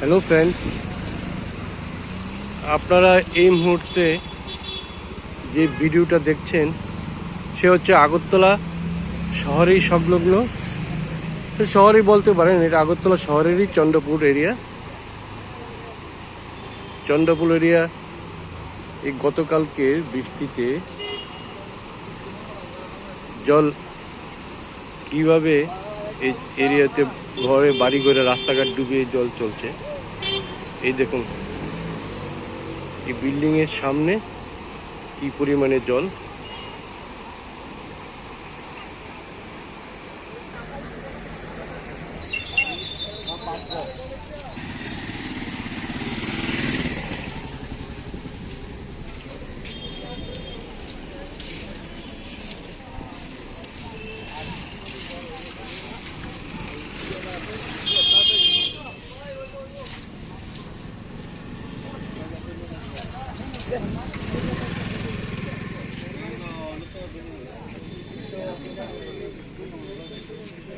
Hello friend, আপনারা এই মুহূর্তে যে ভিডিওটা দেখছেন সে হচ্ছে আগরতলা শহরেই সংলগ্ন, শহরেই বলতে পারেন, এটা আগরতলা শহরেরই চন্দ্রপুর এরিয়া। এই গতকালকে বৃষ্টিতে জল কিভাবে এই এরিয়াতে ঘরে বাড়ি ঘরে রাস্তাঘাট ডুবিয়ে জল চলছে। এই দেখুন, এই বিল্ডিংয়ের সামনে কি পরিমাণে জল।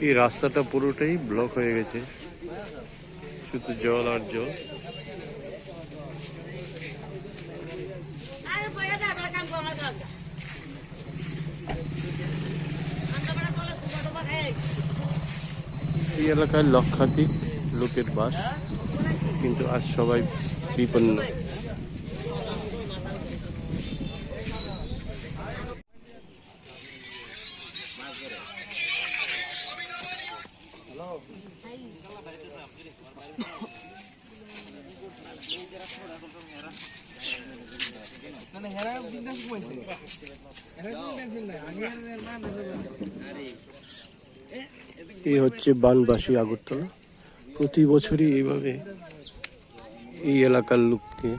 এই রাস্তাটা পুরোটাই ব্লক হয়ে গেছে, শুধু জল আর জল। এই এলাকায় লক্ষাধিক লোকের বাস, কিন্তু আজ সবাই বিপন্ন। এই হচ্ছে বানবাসী আগরতলা। প্রতি বছরই এইভাবে এই এলাকার লোককে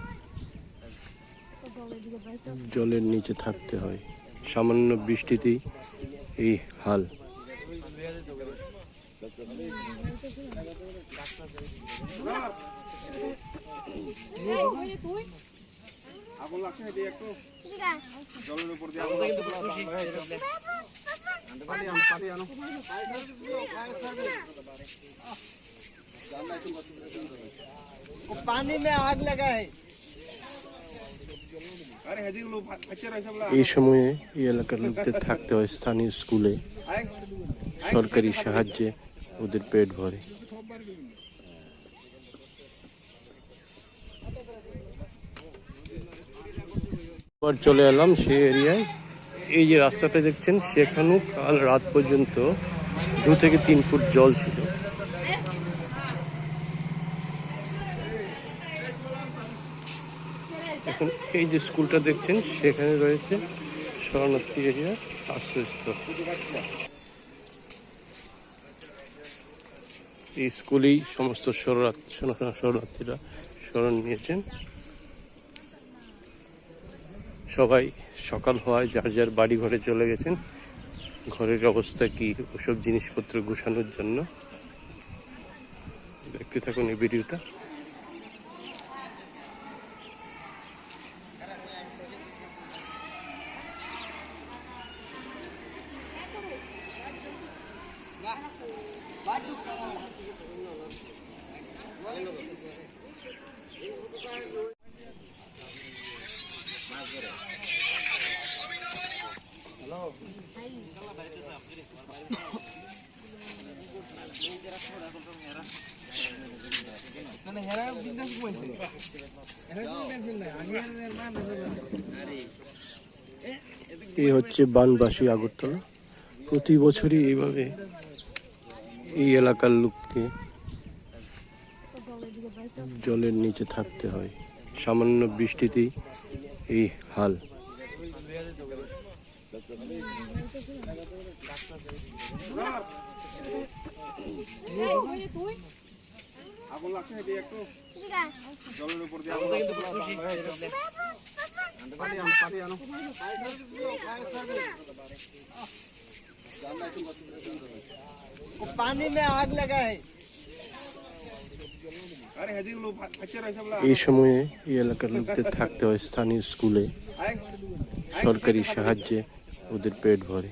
জলের নিচে থাকতে হয়। সামান্য বৃষ্টিতেই এই হাল। पानी में आग लगा है। এই সময়ে এই এলাকার লোকদের থাকতে হয় স্থানীয় স্কুলে, সরকারি সাহায্যে ওদের পেট ভরে। চলে এলাম সেই এরিয়ায়। এই যে রাস্তাটা দেখছেন, সেখানেও কাল রাত পর্যন্ত 2 থেকে 3 ফুট জল ছিল। এখন এই যে স্কুলটা দেখছেন, সেখানে রয়েছে শরণার্থী এরিয়ার আশ্রয়স্থল। এই স্কুলেই সমস্ত শরণার্থীরা শরণ নিয়েছেন। সবাই সকাল হওয়ায় যার যার বাড়ি ঘরে চলে গেছেন। ঘরের অবস্থা কি, ওসব জিনিসপত্র গুছানোর জন্য। দেখতে থাকুন এই ভিডিওটা। এই হচ্ছে বানবাসী আগরতলা। প্রতি বছরই এইভাবে এই এলাকার লোককে জলের নিচে থাকতে হয়। সামান্য বৃষ্টিতেই এই হাল। पानी में आग लगा है। এই সময়ে এই এলাকার লোকদের থাকতে হয় স্থানীয় স্কুলে, সরকারি সাহায্যে ওদের পেট ভরে।